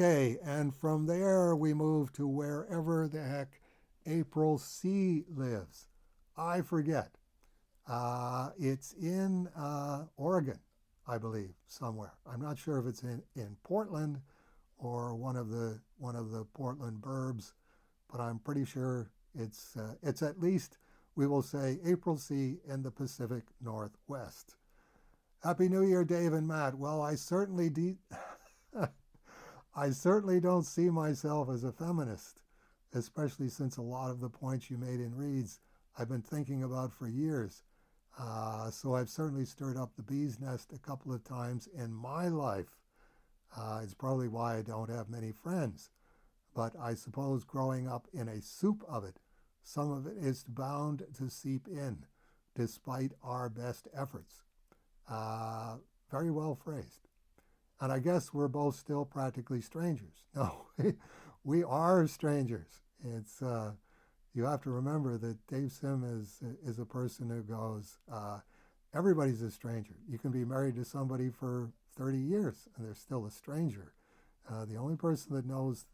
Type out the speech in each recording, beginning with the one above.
Okay, and from there we move to wherever the heck April C lives. I forget. It's in Oregon, I believe, somewhere. I'm not sure if it's in Portland or one of the Portland burbs, but I'm pretty sure it's at least, we will say, April C in the Pacific Northwest. Happy New Year, Dave and Matt. Well, I certainly don't see myself as a feminist, especially since a lot of the points you made in Reads I've been thinking about for years. So I've certainly stirred up the bee's nest a couple of times in my life. It's probably why I don't have many friends. But I suppose growing up in a soup of it, some of it is bound to seep in, despite our best efforts. Uh, Very well phrased. And I guess we're both still practically strangers. No, we are strangers. It's You have to remember that Dave Sim is a person who goes, everybody's a stranger. You can be married to somebody for 30 years and they're still a stranger. The only person that knows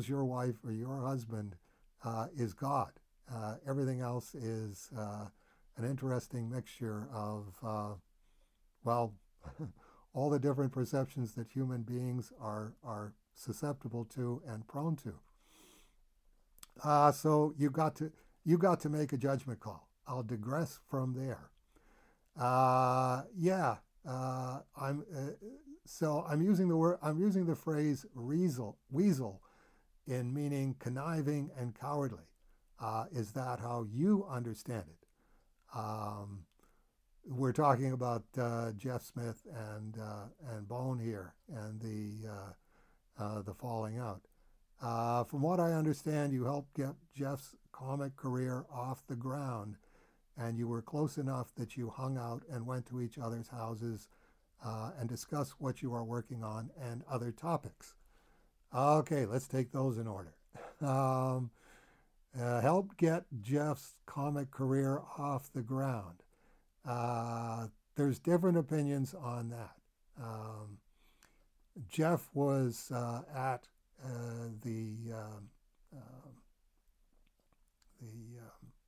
your wife or your husband is God. Everything else is an interesting mixture of, well, all the different perceptions that human beings are susceptible to and prone to. So you got to make a judgment call. I'll digress from there. Yeah, I'm using the phrase weasel in meaning conniving and cowardly. Is that how you understand it? Um, we're talking about Jeff Smith and Bone here and the falling out. From what I understand, you helped get Jeff's comic career off the ground, and you were close enough that you hung out and went to each other's houses and discussed what you are working on and other topics. Okay, let's take those in order. Um, Helped get Jeff's comic career off the ground. Uh, there's different opinions on that. Um, Jeff was at uh, the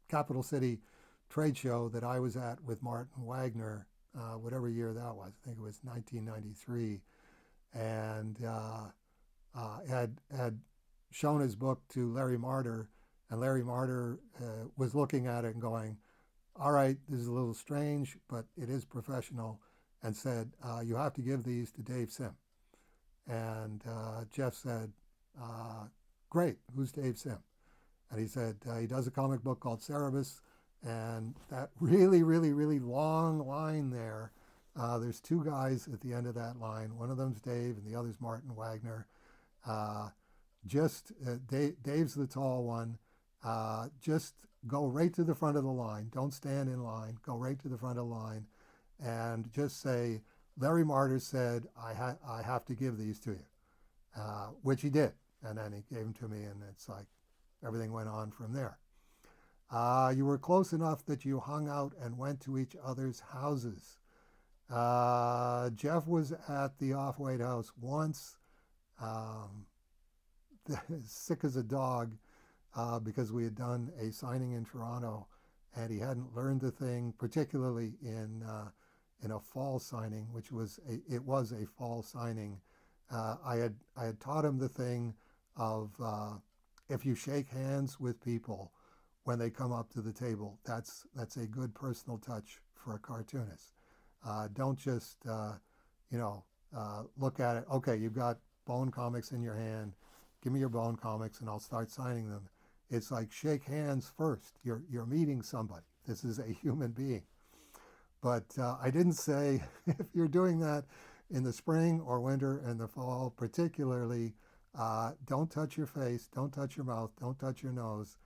Capital City trade show that I was at with Martin Wagner, whatever year that was. I think it was 1993, and had shown his book to Larry Marder, and Larry Marder was looking at it and going, "All right, this is a little strange, but it is professional," and said, "You have to give these to Dave Sim." And Jeff said, uh, "Great, who's Dave Sim?" And he said, he does a comic book called Cerebus. And that really, really, really long line there, there's two guys at the end of that line. One of them's Dave and the other's Martin Wagner. Uh, Dave's the tall one. Just go right to the front of the line. Don't stand in line. Go right to the front of the line and just say, Larry Marder said, I have to give these to you, which he did. And then he gave them to me, and it's like everything went on from there. You were close enough that you hung out and went to each other's houses. Jeff was at the Off-White House once, um, sick as a dog, because we had done a signing in Toronto, and he hadn't learned the thing, particularly in a fall signing, it was a fall signing. I had taught him the thing of if you shake hands with people when they come up to the table, that's a good personal touch for a cartoonist. Don't just look at it. Okay, you've got Bone comics in your hand. Give me your Bone comics, and I'll start signing them. It's like shake hands first. You're meeting somebody. This is a human being. But I didn't say if you're doing that in the spring or winter and the fall, particularly, don't touch your face, don't touch your mouth, don't touch your nose.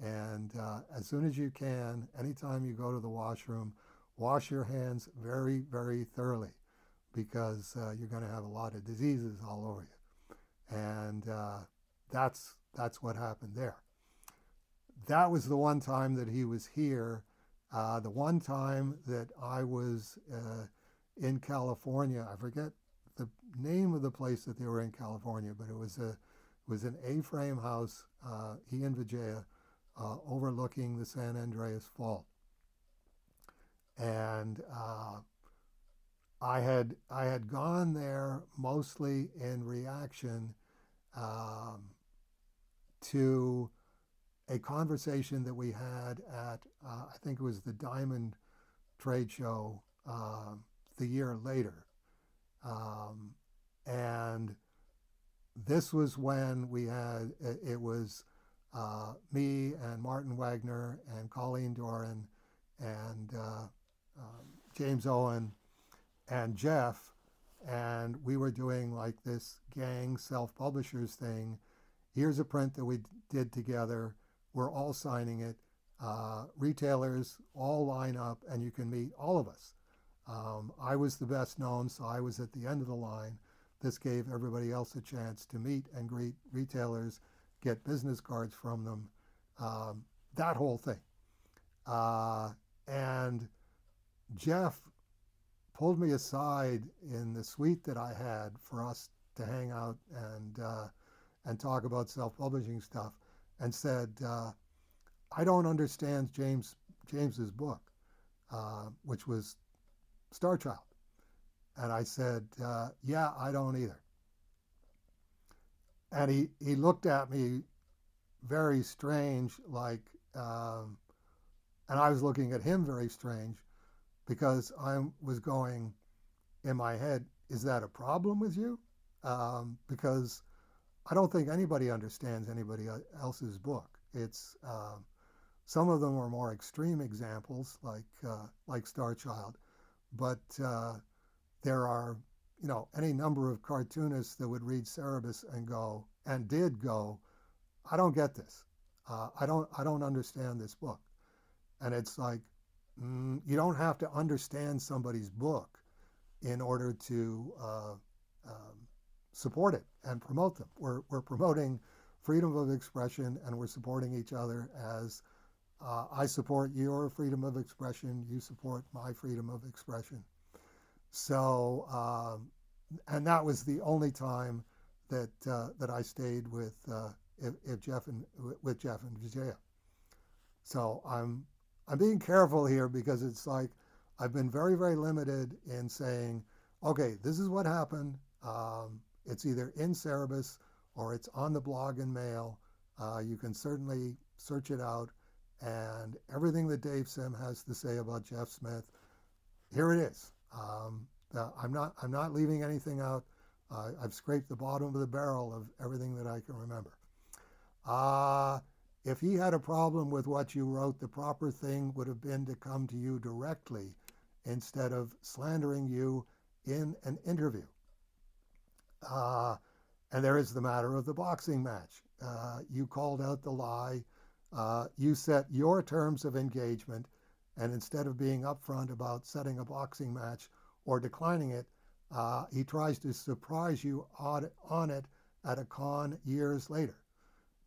And as soon as you can, anytime you go to the washroom, wash your hands very, very thoroughly, because you're going to have a lot of diseases all over you. And that's what happened there. That was the one time that he was here. The one time that I was in California, I forget the name of the place that they were in California, but it was an A-frame house, he in Vijaya, overlooking the San Andreas Fault. And I had gone there mostly in reaction to a conversation that we had at I think it was the Diamond Trade Show the year later, and this was when we had it was me and Martin Wagner and Colleen Doran and James Owen and Jeff, and we were doing like this gang self-publishers thing. Here's a print that we did together. We're all signing it. Retailers all line up, and you can meet all of us. I was the best known, so I was at the end of the line. This gave everybody else a chance to meet and greet retailers, get business cards from them, that whole thing. And Jeff pulled me aside in the suite that I had for us to hang out and talk about self-publishing stuff, and said, I don't understand James's book, which was Star Child. And I said, yeah, I don't either. And he looked at me very strange, like, and I was looking at him very strange, because I was going in my head, is that a problem with you? Because I don't think anybody understands anybody else's book. It's some of them are more extreme examples, like Star Child, but there are, any number of cartoonists that would read Cerebus and go, and did go, I don't get this. I don't understand this book. And it's like, you don't have to understand somebody's book in order to support it and promote them. We're promoting freedom of expression, and we're supporting each other as I support your freedom of expression, you support my freedom of expression. So, and that was the only time that I stayed with Jeff and Vijaya. So I'm being careful here, because it's like I've been very, very limited in saying, okay, this is what happened. It's either in Cerebus or it's on the blog and mail. You can certainly search it out. And everything that Dave Sim has to say about Jeff Smith, here it is. I'm not leaving anything out. I've scraped the bottom of the barrel of everything that I can remember. If he had a problem with what you wrote, the proper thing would have been to come to you directly instead of slandering you in an interview. And there is the matter of the boxing match. You called out the lie. You set your terms of engagement, and instead of being upfront about setting a boxing match or declining it, he tries to surprise you on it at a con years later.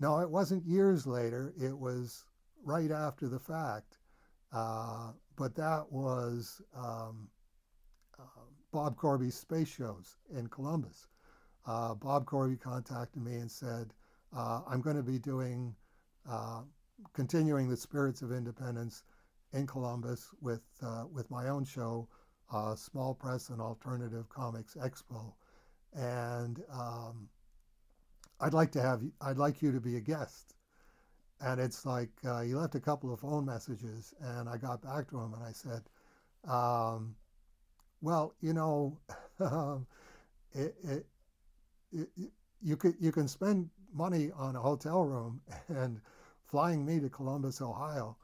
No, it wasn't years later. It was right after the fact. But that was Bob Corby's space shows in Columbus. Bob Corby contacted me and said, I'm going to be doing, continuing the Spirits of Independence in Columbus with my own show, Small Press and Alternative Comics Expo. And I'd like you to be a guest. And it's like, he left a couple of phone messages, and I got back to him and I said, well, you can spend money on a hotel room and flying me to Columbus, Ohio.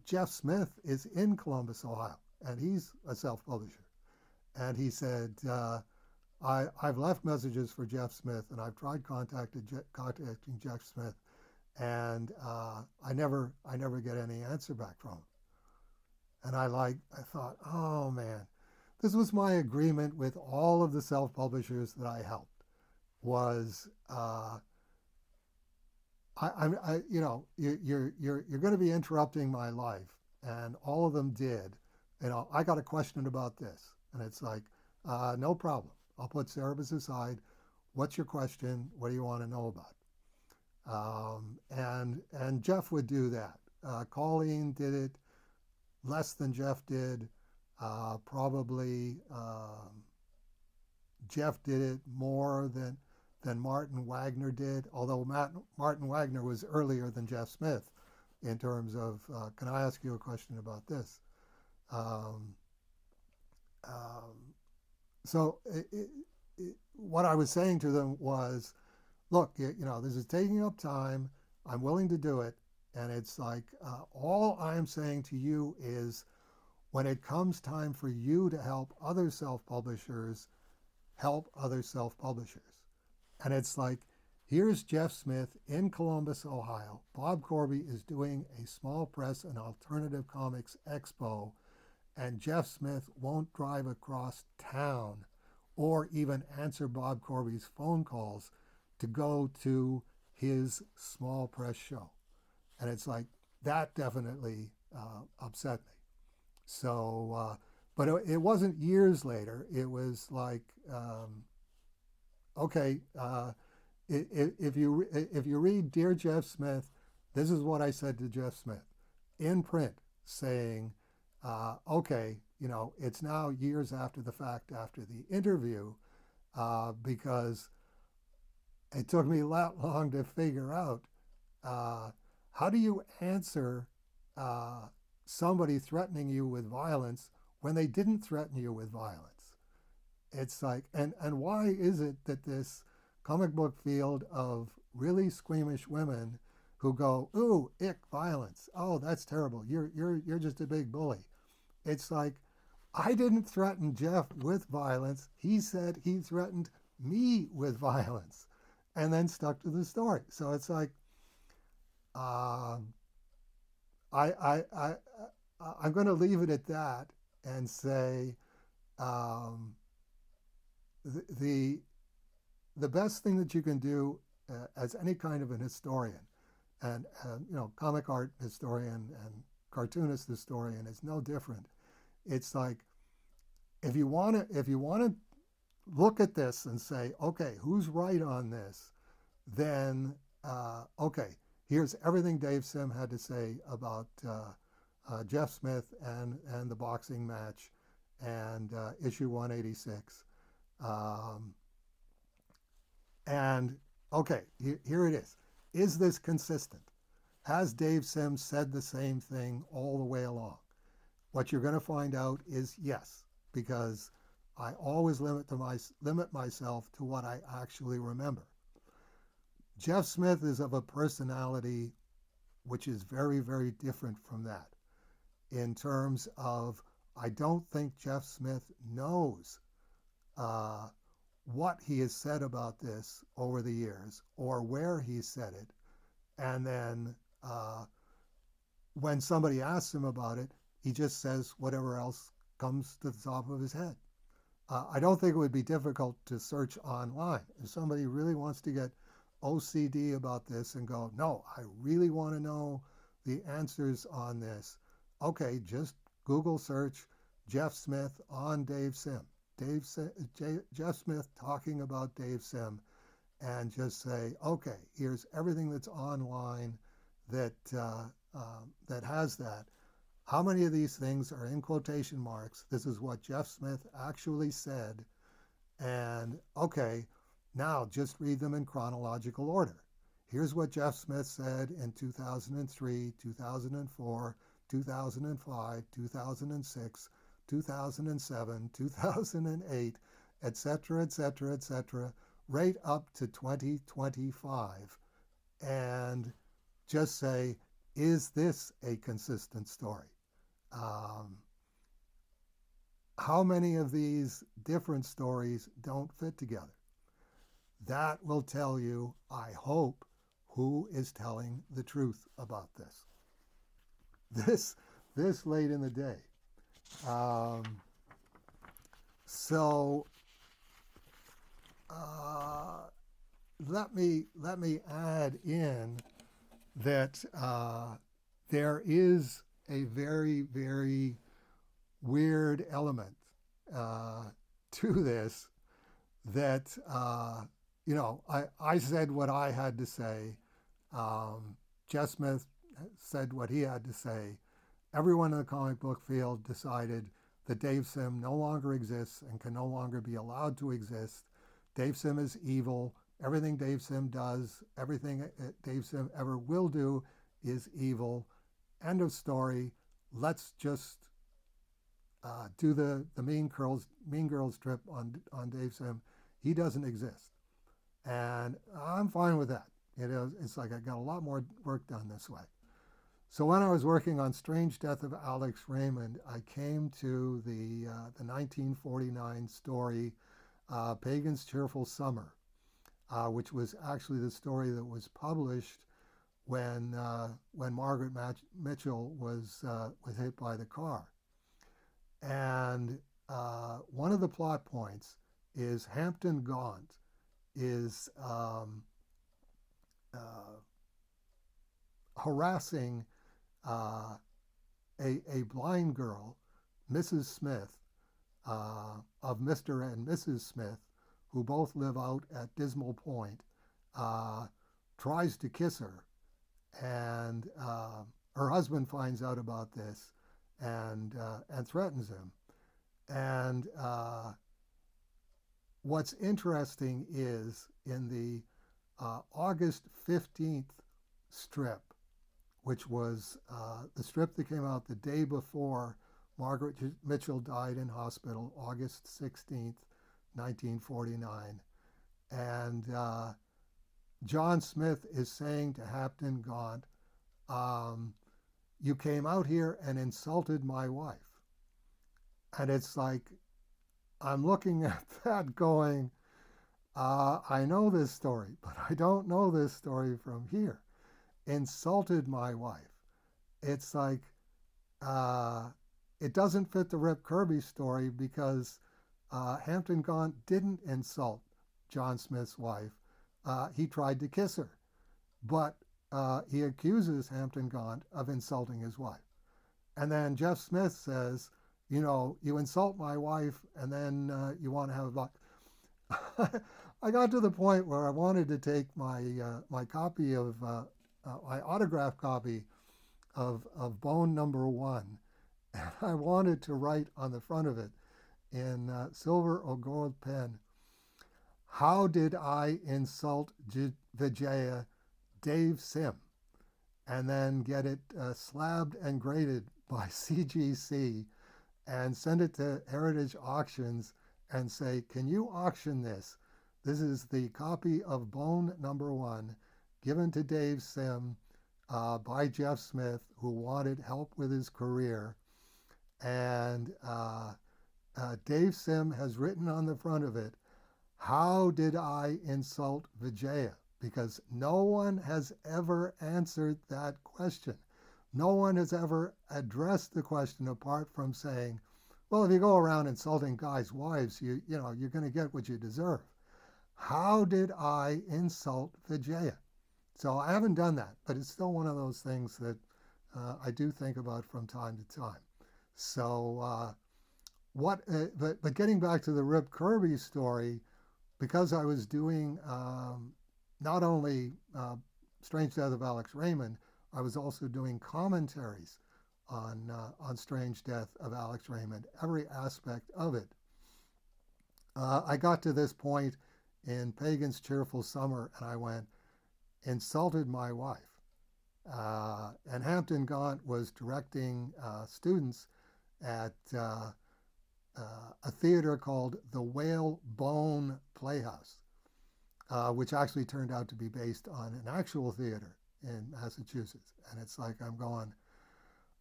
Jeff Smith is in Columbus, Ohio, and he's a self-publisher. And he said, I've left messages for Jeff Smith, and I've tried contacting Jeff Smith, and I never get any answer back from him. And I thought, oh man, this was my agreement with all of the self-publishers that I helped. Was you're going to be interrupting my life, and all of them did. I got a question about this, and it's like, no problem. I'll put Cerebus aside. What's your question? What do you want to know about? And Jeff would do that. Colleen did it less than Jeff did. Probably Jeff did it more than Martin Wagner did, although Martin Wagner was earlier than Jeff Smith in terms of, can I ask you a question about this? Um, um, so what I was saying to them was, look, this is taking up time. I'm willing to do it. And it's like, all I'm saying to you is when it comes time for you to help other self-publishers, help other self-publishers. And it's like, here's Jeff Smith in Columbus, Ohio. Bob Corby is doing a small press and alternative comics expo, and Jeff Smith won't drive across town or even answer Bob Corby's phone calls to go to his small press show. And it's like, that definitely upset me. So, but it wasn't years later. It was like, okay, if you read Dear Jeff Smith, this is what I said to Jeff Smith in print, saying, okay, it's now years after the fact, after the interview, because it took me that long to figure out how do you answer somebody threatening you with violence when they didn't threaten you with violence? It's like, and why is it that this comic book field of really squeamish women who go, ooh, ick, violence, oh, that's terrible, you're just a big bully. It's like, I didn't threaten Jeff with violence. He said he threatened me with violence, and then stuck to the story. So it's like, I'm going to leave it at that and say, the best thing that you can do as any kind of an historian, and comic art historian and cartoonist historian is no different. It's like, if you want to look at this and say, okay, who's right on this, then okay, here's everything Dave Sim had to say about Jeff Smith and the boxing match and issue 186. And okay, here it is. Is this consistent? Has Dave Sim said the same thing all the way along? What you're going to find out is yes, because I always limit myself to what I actually remember. Jeff Smith is of a personality which is very, very different from that in terms of, I don't think Jeff Smith knows what he has said about this over the years or where he said it. And then when somebody asks him about it, he just says whatever else comes to the top of his head. I don't think it would be difficult to search online. If somebody really wants to get OCD about this and go, no, I really want to know the answers on this. Okay, just Google search Jeff Smith on Dave Sim. Jeff Smith talking about Dave Sim, and just say, okay, here's everything that's online that that has that. How many of these things are in quotation marks? This is what Jeff Smith actually said. And okay, now just read them in chronological order. Here's what Jeff Smith said in 2003, 2004, 2005, 2006, 2007, 2008, etc., etc., etc., right up to 2025. And just say, is this a consistent story? How many of these different stories don't fit together? That will tell you, I hope, who is telling the truth about this. This late in the day. So let me add in that there is a very, very weird element to this, that, I said what I had to say. Jeff Smith said what he had to say. Everyone in the comic book field decided that Dave Sim no longer exists and can no longer be allowed to exist. Dave Sim is evil. Everything Dave Sim does, everything Dave Sim ever will do is evil. End of story. Let's just do the Mean Girls trip on Dave Sim. He doesn't exist, and I'm fine with that. It's like I got a lot more work done this way. So when I was working on Strange Death of Alex Raymond, I came to the 1949 story Pagan's Cheerful Summer, which was actually the story that was published when Margaret Mitchell was hit by the car. And one of the plot points is Hampton Gaunt is harassing uh, a blind girl, Mrs. Smith, of Mr. and Mrs. Smith, who both live out at Dismal Point, tries to kiss her, and her husband finds out about this and threatens him. And what's interesting is in the August 15th strip, which was the strip that came out the day before Margaret Mitchell died in hospital, August 16th, 1949. And John Smith is saying to Hampton Gaunt, you came out here and insulted my wife. And it's like, I'm looking at that going, I know this story, but I don't know this story from here. Insulted my wife. It's like, it doesn't fit the Rip Kirby story because Hampton Gaunt didn't insult John Smith's wife. He tried to kiss her, but he accuses Hampton Gaunt of insulting his wife. And then Jeff Smith says, you insult my wife and then you want to have a buck. I got to the point where I wanted to take my copy of my autograph copy of Bone #1, and I wanted to write on the front of it in silver or gold pen, how did I insult Vijaya Dave Sim? And then get it slabbed and graded by CGC and send it to Heritage Auctions and say, can you auction this? This is the copy of Bone #1 given to Dave Sim by Jeff Smith, who wanted help with his career. And Dave Sim has written on the front of it, how did I insult Vijaya? Because no one has ever answered that question. No one has ever addressed the question apart from saying, well, if you go around insulting guys' wives, you're going to get what you deserve. How did I insult Vijaya? So I haven't done that, but it's still one of those things that I do think about from time to time. So but getting back to the Rip Kirby story, because I was doing not only Strange Death of Alex Raymond, I was also doing commentaries on Strange Death of Alex Raymond, every aspect of it. I got to this point in Pagan's Cheerful Summer, and I went, insulted my wife. And Hampton Gaunt was directing students at a theater called the Whalebone Playhouse, which actually turned out to be based on an actual theater in Massachusetts. And it's like I'm going,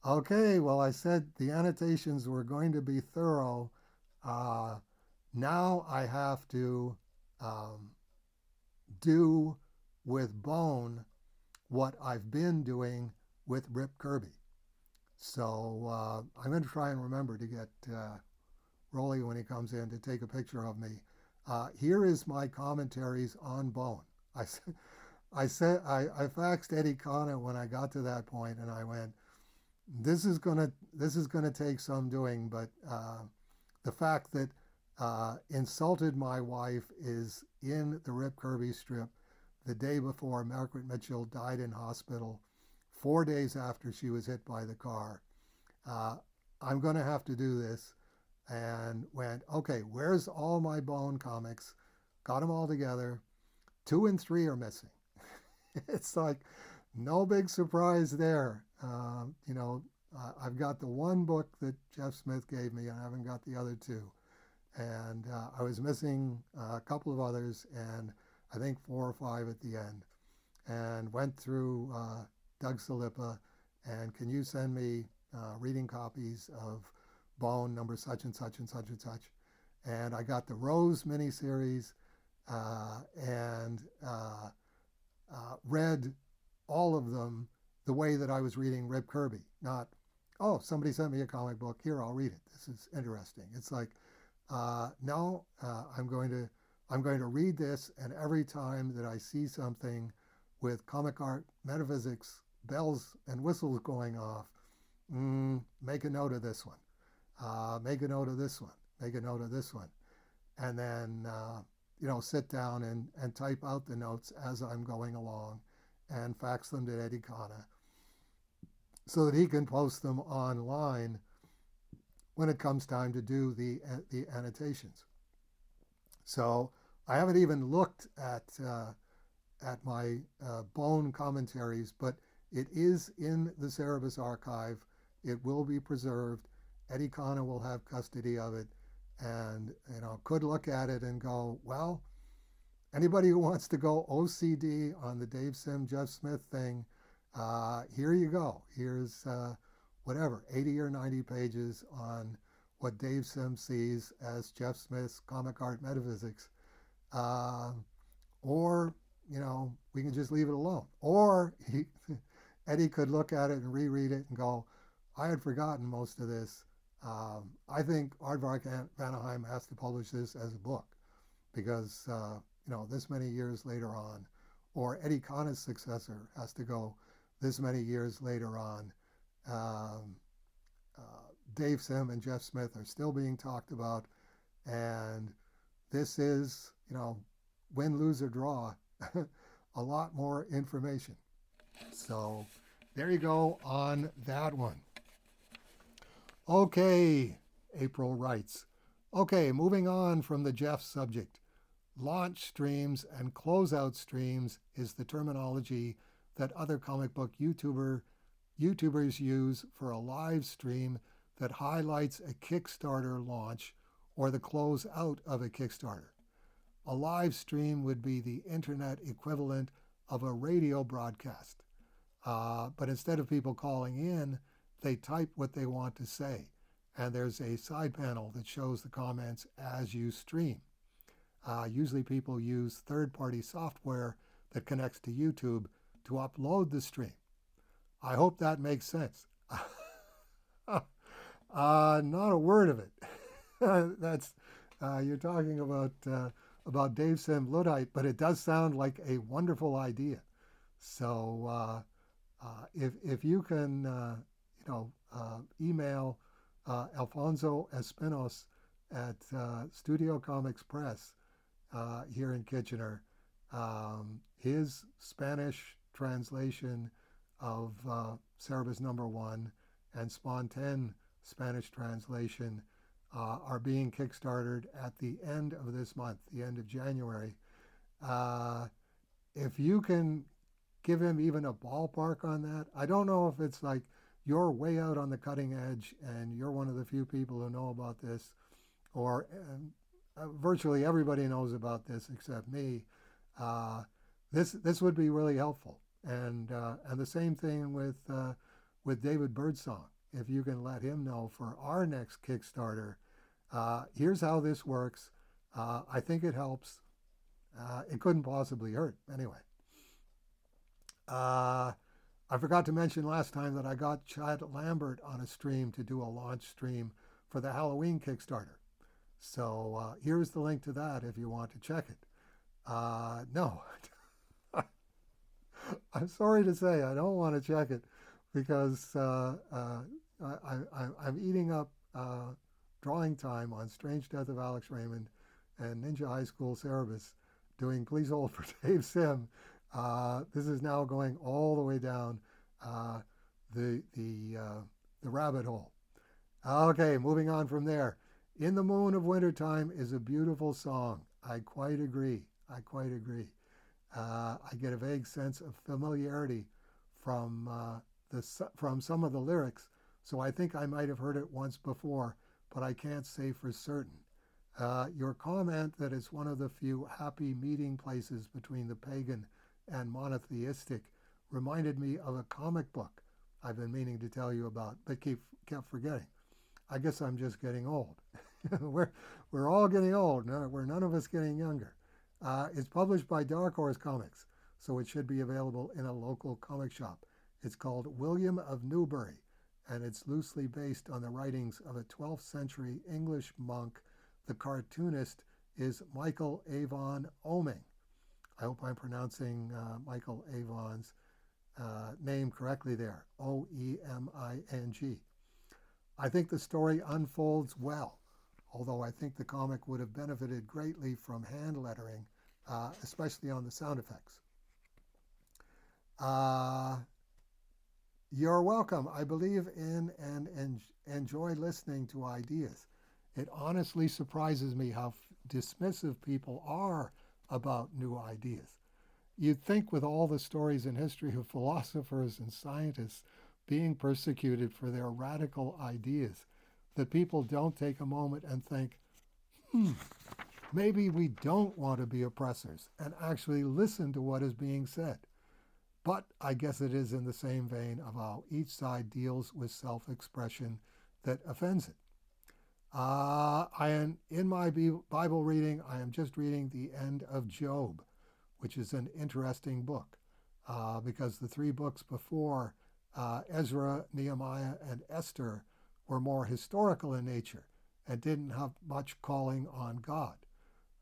okay, well, I said the annotations were going to be thorough. Now I have to do with Bone what I've been doing with Rip Kirby. So I'm going to try and remember to get Rolly, when he comes in, to take a picture of me. Here is my commentaries on Bone. I faxed Eddie Connor when I got to that point, and I went, this is gonna take some doing, but the fact that Insulted My Wife is in the Rip Kirby strip the day before Margaret Mitchell died in hospital, 4 days after she was hit by the car. Uh, I'm going to have to do this. And went, okay, where's all my Bone comics? Got them all together. 2 and 3 are missing. It's like no big surprise there. I've got the one book that Jeff Smith gave me, and I haven't got the other two. And I was missing a couple of others, and I think 4 or 5 at the end. And went through Doug Salippa, and can you send me reading copies of Bone number such and such and such and such? And I got the Rose miniseries and read all of them the way that I was reading Rip Kirby. Not, oh, somebody sent me a comic book, here, I'll read it. This is interesting. It's like, no, I'm going to read this, and every time that I see something with comic art, metaphysics, bells and whistles going off, make a note of this one. Make a note of this one. Make a note of this one. And then, sit down and type out the notes as I'm going along and fax them to Eddie Kana so that he can post them online when it comes time to do the annotations. So I haven't even looked at my Bone commentaries, but it is in the Cerebus archive. It will be preserved. Eddie Kana will have custody of it, and could look at it and go, well, anybody who wants to go OCD on the Dave Sim, Jeff Smith thing, here you go. Here's 80 or 90 pages on what Dave Sim sees as Jeff Smith's comic art metaphysics. Or, we can just leave it alone. Or Eddie could look at it and reread it and go, I had forgotten most of this. I think Aardvark Vanaheim has to publish this as a book because, this many years later on, or Eddie Kana's successor has to go this many years later on. Dave Sim and Jeff Smith are still being talked about, and this is, win, lose, or draw, a lot more information. So there you go on that one. Okay, April writes. Okay, moving on from the Jeff subject. Launch streams and closeout streams is the terminology that other comic book YouTubers use for a live stream that highlights a Kickstarter launch or the close out of a Kickstarter. A live stream would be the internet equivalent of a radio broadcast. But instead of people calling in, they type what they want to say. And there's a side panel that shows the comments as you stream. Usually people use third-party software that connects to YouTube to upload the stream. I hope that makes sense. Not a word of it. That's you're talking about Dave Sim Luddite, but it does sound like a wonderful idea. So if you can email Alfonso Espinos at Studio Comics Press here in Kitchener, his Spanish translation of Cerebus #1 and Spawn 10 Spanish translation are being kickstarted at the end of this month, the end of January. If you can give him even a ballpark on that, I don't know if it's like you're way out on the cutting edge and you're one of the few people who know about this, or virtually everybody knows about this except me. This would be really helpful, and the same thing with David Birdsong. If you can let him know for our next Kickstarter, here's how this works. I think it helps. It couldn't possibly hurt anyway. I forgot to mention last time that I got Chad Lambert on a stream to do a launch stream for the Halloween Kickstarter. So here's the link to that if you want to check it. No, I'm sorry to say I don't want to check it because I'm eating up drawing time on Strange Death of Alex Raymond and Ninja High School Cerebus doing Please Hold for Dave Sim. This is now going all the way down the rabbit hole. Okay, moving on from there. In the Moon of Wintertime is a beautiful song. I quite agree. I get a vague sense of familiarity from from some of the lyrics, so I think I might have heard it once before, but I can't say for certain. Your comment that it's one of the few happy meeting places between the pagan and monotheistic reminded me of a comic book I've been meaning to tell you about, but kept forgetting. I guess I'm just getting old. we're all getting old. We're none of us getting younger. It's published by Dark Horse Comics, so it should be available in a local comic shop. It's called William of Newbury, and it's loosely based on the writings of a 12th century English monk. The cartoonist is Michael Avon Oeming. I hope I'm pronouncing Michael Avon's name correctly there, Oeming. I think the story unfolds well, although I think the comic would have benefited greatly from hand lettering, especially on the sound effects. You're welcome. I believe in and enjoy listening to ideas. It honestly surprises me how dismissive people are about new ideas. You'd think with all the stories in history of philosophers and scientists being persecuted for their radical ideas, that people don't take a moment and think, maybe we don't want to be oppressors and actually listen to what is being said. But I guess it is in the same vein of how each side deals with self-expression that offends it. In my Bible reading, I am just reading the end of Job, which is an interesting book because the three books before, Ezra, Nehemiah, and Esther, were more historical in nature and didn't have much calling on God.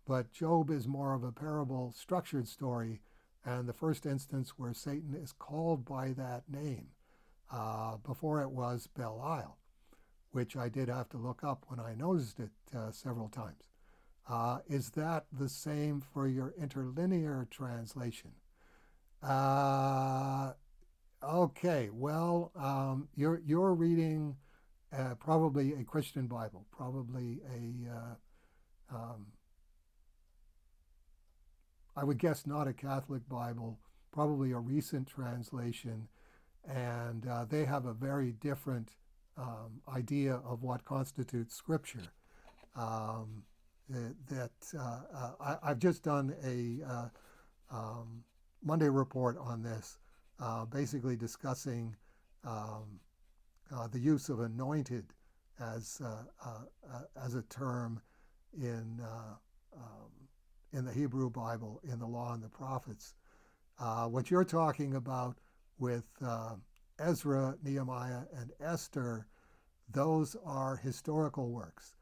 But Job is more of a parable structured story, and the first instance where Satan is called by that name, before it was Belial, which I did have to look up when I noticed it several times. Is that the same for your interlinear translation? Okay, well, you're reading probably a Christian Bible, probably I would guess not a Catholic Bible, probably a recent translation, and they have a very different idea of what constitutes Scripture. I've just done a Monday report on this, basically discussing the use of anointed as a term in the Hebrew Bible, in the Law and the Prophets. What you're talking about with Ezra, Nehemiah, and Esther, those are historical works.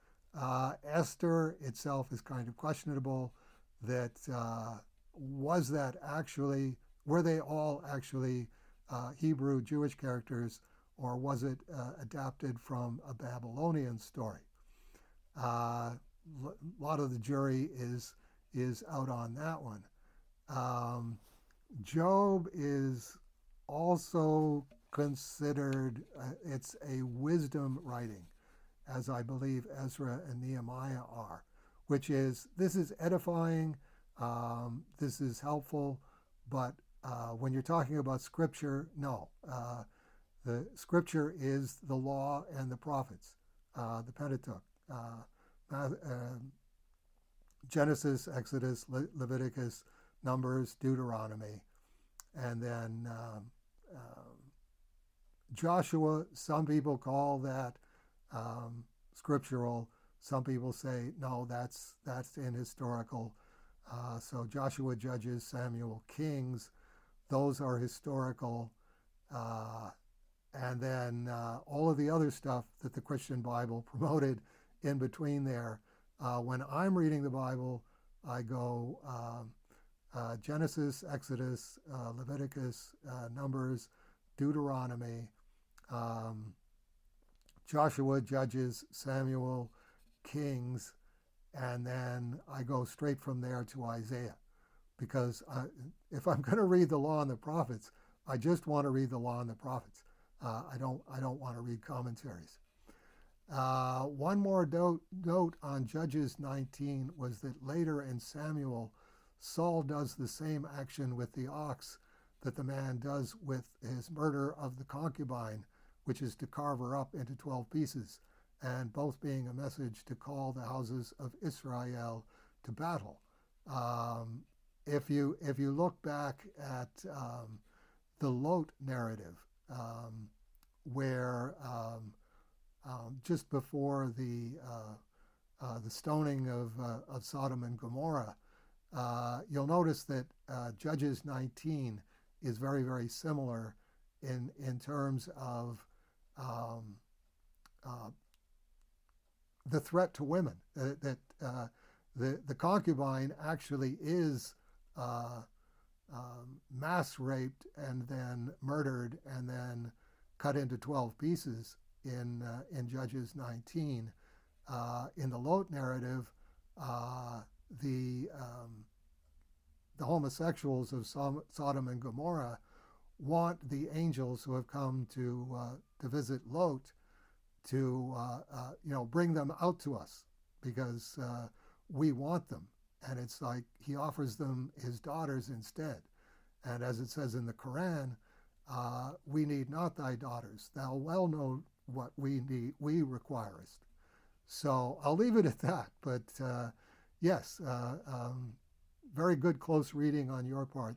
Esther itself is kind of questionable. That was that actually, were they all actually Hebrew Jewish characters, or was it adapted from a Babylonian story? A lot of the jury is out on that one. Job is also considered, it's a wisdom writing, as I believe Ezra and Nehemiah are, which is, this is edifying, this is helpful, but when you're talking about Scripture, no. The Scripture is the Law and the Prophets, the Pentateuch, Genesis, Exodus, Leviticus, Numbers, Deuteronomy, and then Joshua. Some people call that scriptural. Some people say no, that's in historical. So Joshua, Judges, Samuel, Kings, those are historical. And then all of the other stuff that the Christian Bible promoted in between there. When I'm reading the Bible, I go Genesis, Exodus, Leviticus, Numbers, Deuteronomy, Joshua, Judges, Samuel, Kings, and then I go straight from there to Isaiah. Because if I'm going to read the Law and the Prophets, I just want to read the Law and the Prophets. I don't want to read commentaries. One more note on Judges 19 was that later in Samuel, Saul does the same action with the ox that the man does with his murder of the concubine, which is to carve her up into 12 pieces, and both being a message to call the houses of Israel to battle. If you look back at the Lot narrative, where just before the stoning of Sodom and Gomorrah, you'll notice that Judges 19 is very, very similar in terms of the threat to women. That the concubine actually is mass raped and then murdered and then cut into 12 pieces in Judges 19. In the Lot narrative, the homosexuals of Sodom and Gomorrah want the angels who have come to visit Lot to bring them out to us because we want them. And it's like he offers them his daughters instead. And as it says in the Quran, we need not thy daughters. Thou well know what we requirest. So I'll leave it at that. But yes, very good close reading on your part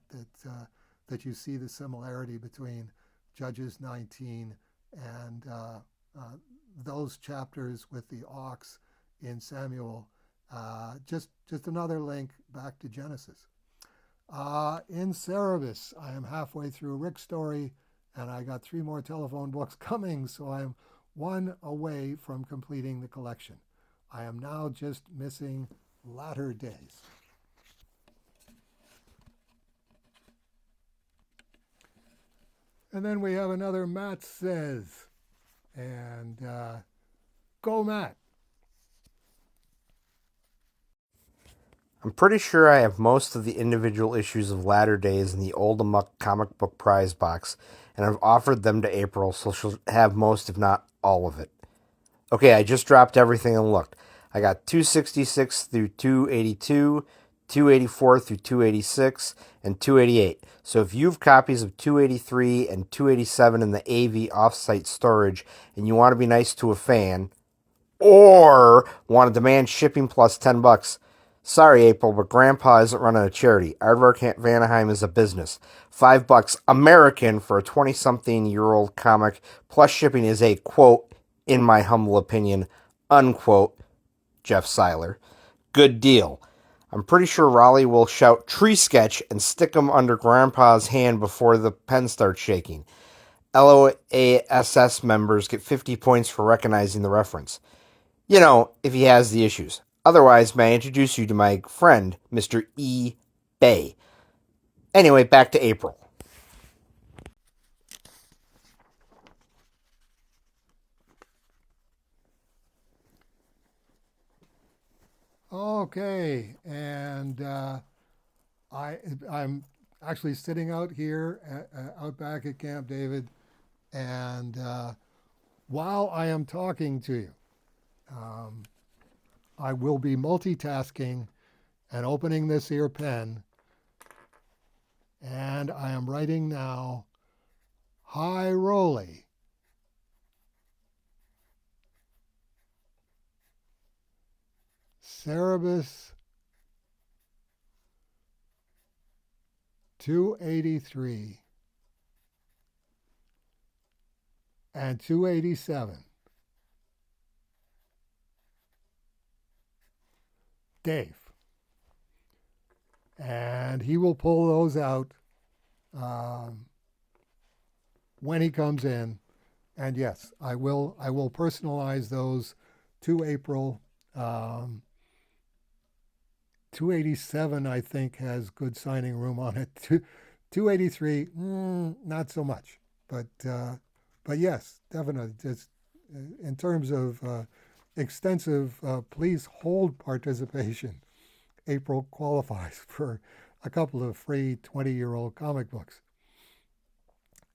that you see the similarity between Judges 19 and those chapters with the ox in Samuel. Just another link back to Genesis. In Cerebus, I am halfway through Rick's story, and I got 3 more telephone books coming, so I am one away from completing the collection. I am now just missing Latter Days. And then we have another Matt Says. And go, Matt. I'm pretty sure I have most of the individual issues of Latter Days in the Old Amok comic book prize box, and I've offered them to April, so she'll have most, if not all of it. Okay, I just dropped everything and looked. I got 266 through 282, 284 through 286, and 288. So if you have copies of 283 and 287 in the AV offsite storage, and you want to be nice to a fan, or want to demand shipping plus $10, sorry, April, but Grandpa isn't running a charity. Aardvark Vanaheim is a business. $5 American for a 20-something-year-old comic, plus shipping is a, quote, in my humble opinion, unquote, Jeff Seiler. Good deal. I'm pretty sure Raleigh will shout tree sketch and stick him under Grandpa's hand before the pen starts shaking. LOASS members get 50 points for recognizing the reference. You know, if he has the issues. Otherwise, may I introduce you to my friend, Mr. E. Bay. Anyway, back to April. Okay, and I'm actually sitting out here out back at Camp David, and while I am talking to you, I will be multitasking and opening this here pen, and I am writing now, High Rolly. Cerebus 283 and 287. Dave. And he will pull those out when he comes in. And yes, I will personalize those to April. 287, I think, has good signing room on it. 283, not so much. But yes, definitely. Just in terms of extensive please hold participation. April qualifies for a couple of free 20-year-old comic books.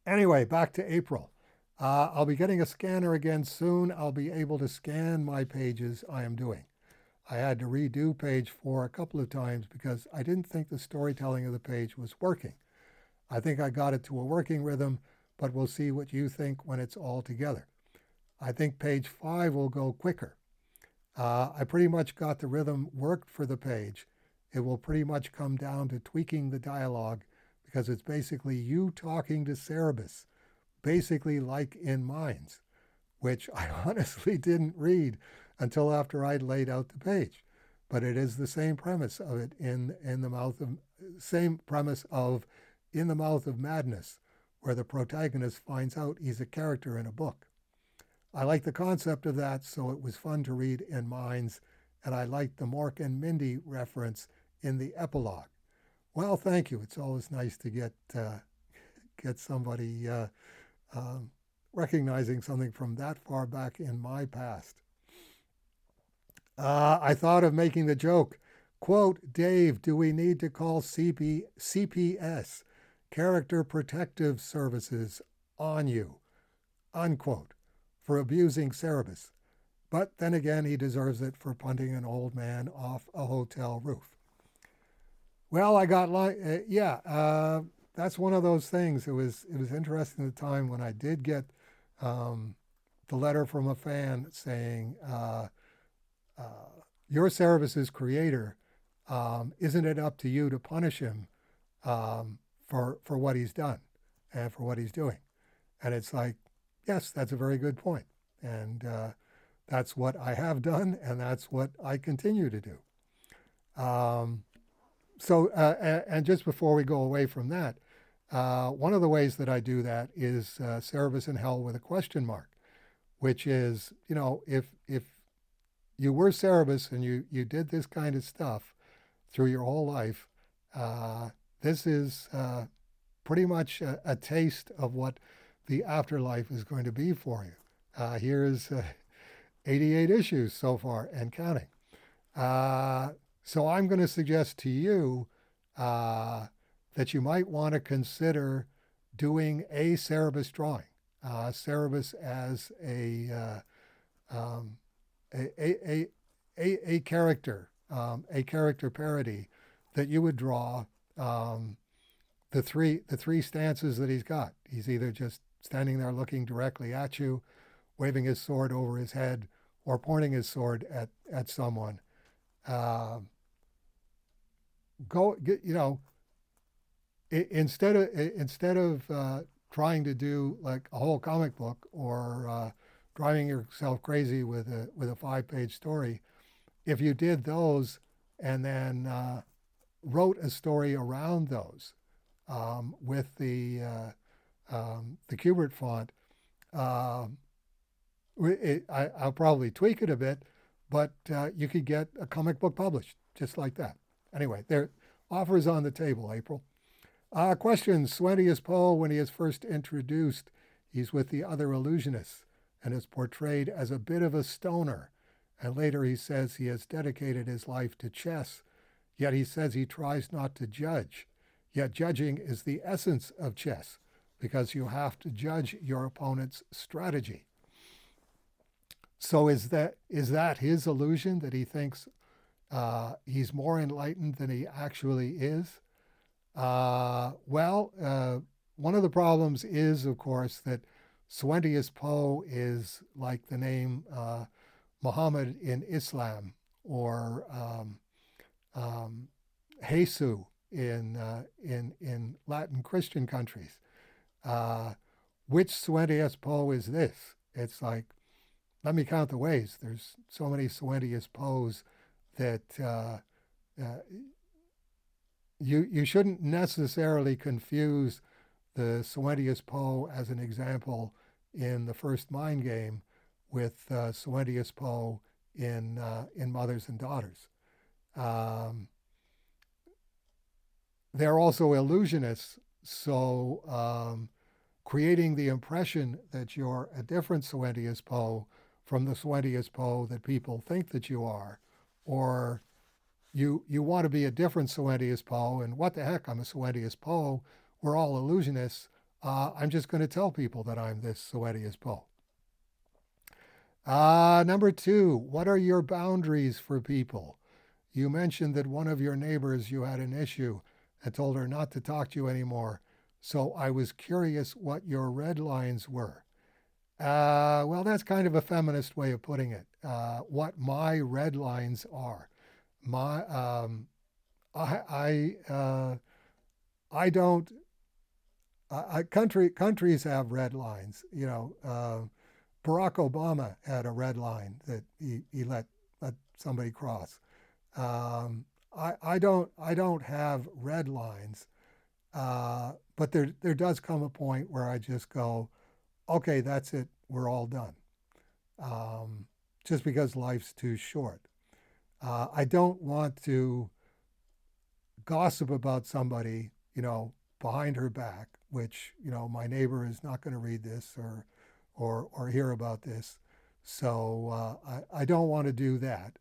Anyway, back to April. I'll be getting a scanner again soon. I'll be able to scan my pages I am doing. I had to redo page 4 a couple of times because I didn't think the storytelling of the page was working. I think I got it to a working rhythm, but we'll see what you think when it's all together. I think page 5 will go quicker. I pretty much got the rhythm worked for the page. It will pretty much come down to tweaking the dialogue because it's basically you talking to Cerebus, basically like in Minds, which I honestly didn't read until after I'd laid out the page. But it is the same premise of it in the mouth of same premise of In the Mouth of Madness, where the protagonist finds out he's a character in a book. I like the concept of that, so it was fun to read in Minds, and I liked the Mork and Mindy reference in the epilogue. Well, thank you. It's always nice to get somebody recognizing something from that far back in my past. I thought of making the joke, quote, Dave, do we need to call CPS, Character Protective Services, on you, unquote, for abusing Cerebus. But then again, he deserves it for punting an old man off a hotel roof. Well, I got that's one of those things. It was interesting at the time when I did get the letter from a fan saying, "You're Cerebus's creator. Isn't it up to you to punish him for what he's done and for what he's doing?" And it's like, yes, that's a very good point, and that's what I have done, and that's what I continue to do. And just before we go away from that, one of the ways that I do that is Cerebus in Hell with a question mark, which is, if you were Cerebus and you did this kind of stuff through your whole life, this is pretty much a taste of what the afterlife is going to be for you. Here's 88 issues so far and counting. So I'm going to suggest to you that you might want to consider doing a Cerebus drawing. Cerebus as a character parody that you would draw the three stances that he's got. He's either just standing there looking directly at you, waving his sword over his head, or pointing his sword at someone. Instead of trying to do like a whole comic book or driving yourself crazy with a 5-page story, if you did those and then wrote a story around those with the Kubert font, I'll probably tweak it a bit, but you could get a comic book published just like that. Anyway, there offers on the table, April. Question, Suendius Poe, when he is first introduced, he's with the other illusionists and is portrayed as a bit of a stoner. And later he says he has dedicated his life to chess, yet he says he tries not to judge. Yet judging is the essence of chess, because you have to judge your opponent's strategy. So is that his illusion, that he thinks he's more enlightened than he actually is? One of the problems is, of course, that Suendius Poe is like the name Muhammad in Islam, or Jesus in Latin Christian countries. Which Suendius Poe is this? It's like, let me count the ways. There's so many Suendius Poes that you shouldn't necessarily confuse the Suendius Poe as an example in the first Mind Game with Suendius Poe in Mothers and Daughters. They're also illusionists, so creating the impression that you're a different Suendius Poe from the Suendius Po that people think that you are, or you want to be a different Suendius Po, and what the heck, I'm a Suendius Po, we're all illusionists. I'm just going to tell people that I'm this Suendius Po. Number two, what are your boundaries for people? You mentioned that one of your neighbors, you had an issue and told her not to talk to you anymore. So I was curious what your red lines were. Well, that's kind of a feminist way of putting it. What my red lines are. My, I don't. Countries have red lines. Barack Obama had a red line that he let somebody cross. I don't have red lines, but there does come a point where I just go, okay, that's it, we're all done. Just because life's too short. I don't want to gossip about somebody, behind her back, which my neighbor is not going to read this or hear about this, so I don't want to do that.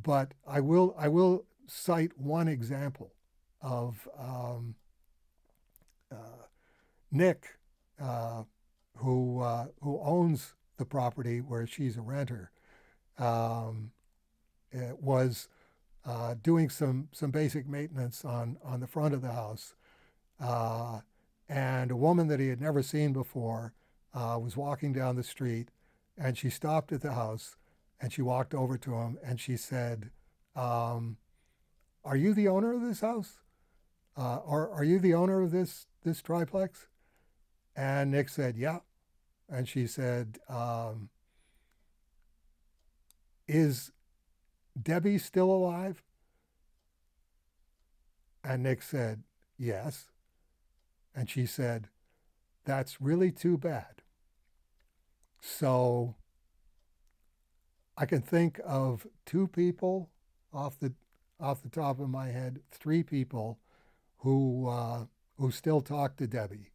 But I will cite one example of uh, Nick, who owns the property where she's a renter, um, was doing some basic maintenance on the front of the house, uh, and a woman that he had never seen before was walking down the street, and she stopped at the house, and she walked over to him, and she said, um, "Are you the owner of this house? Or are you the owner of this triplex?" And Nick said, "Yeah." And she said, "Is Debbie still alive?" And Nick said, "Yes." And she said, "That's really too bad." So I can think of two people off the off the top of my head, three people who still talk to Debbie,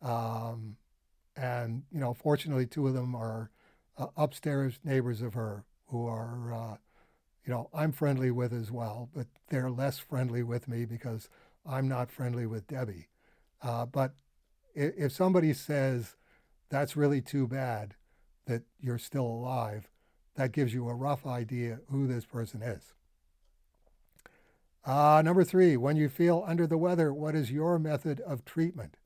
um, and fortunately, two of them are upstairs neighbors of her who are I'm friendly with as well, but they're less friendly with me because I'm not friendly with Debbie. But if somebody says that's really too bad that you're still alive, that gives you a rough idea who this person is. Number three, when you feel under the weather, what is your method of treatment?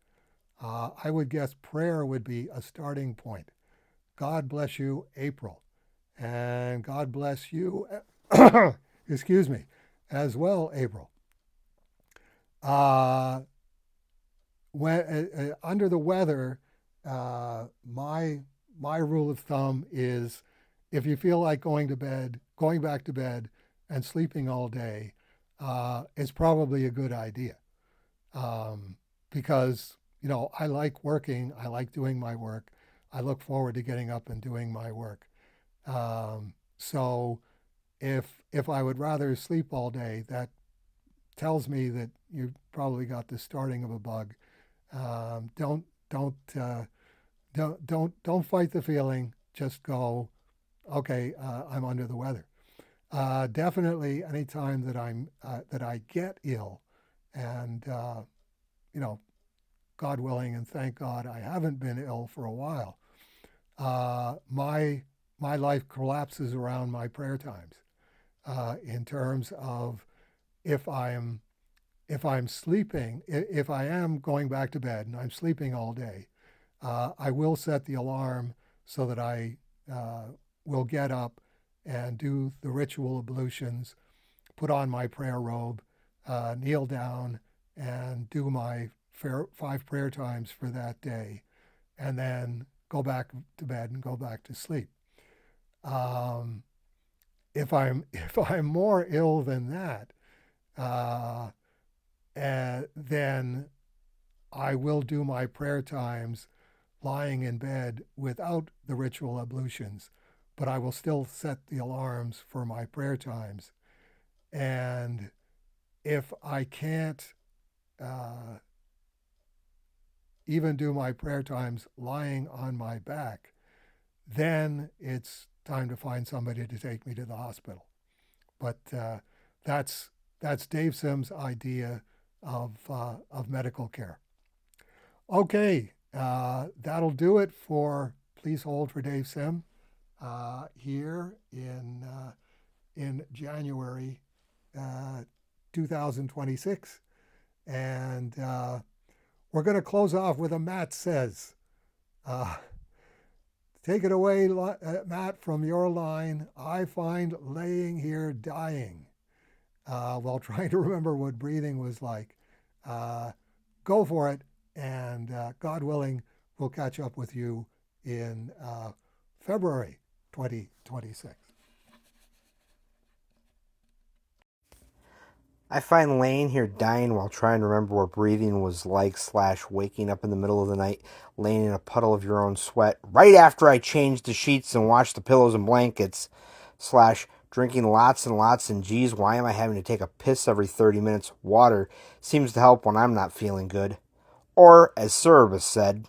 I would guess prayer would be a starting point. God bless you, April. And God bless you, excuse me, as well, April. Uh, when under the weather, my rule of thumb is if you feel like going back to bed, and sleeping all day, is probably a good idea, because I like working, I like doing my work, I look forward to getting up and doing my work. So if I would rather sleep all day, that tells me that you've probably got the starting of a bug. Don't fight the feeling. Just go, okay, I'm under the weather. Definitely, anytime that I get ill, and you know, God willing, and thank God I haven't been ill for a while. My life collapses around my prayer times, in terms of if I'm if I'm sleeping, if I am going back to bed and I'm sleeping all day, I will set the alarm so that I will get up and do the ritual ablutions, put on my prayer robe, kneel down, and do my five prayer times for that day, and then go back to bed and go back to sleep. Um, if I'm more ill than that, uh, then I will do my prayer times lying in bed without the ritual ablutions, but I will still set the alarms for my prayer times. And if I can't uh, even do my prayer times lying on my back, then it's time to find somebody to take me to the hospital. But that's Dave Sims' idea of medical care. Okay, that'll do it for Please Hold for Dave Sim here in January 2026. And we're going to close off with a Matt Says. Take it away, Matt, from your line. I find laying here dying while trying to remember what breathing was like. Go for it, and God willing, we'll catch up with you in February 2026. I find laying here dying while trying to remember what breathing was like / waking up in the middle of the night, laying in a puddle of your own sweat, right after I changed the sheets and washed the pillows and blankets / drinking lots and lots and geez, why am I having to take a piss every 30 minutes? Water seems to help when I'm not feeling good. Or, as Cerebus said,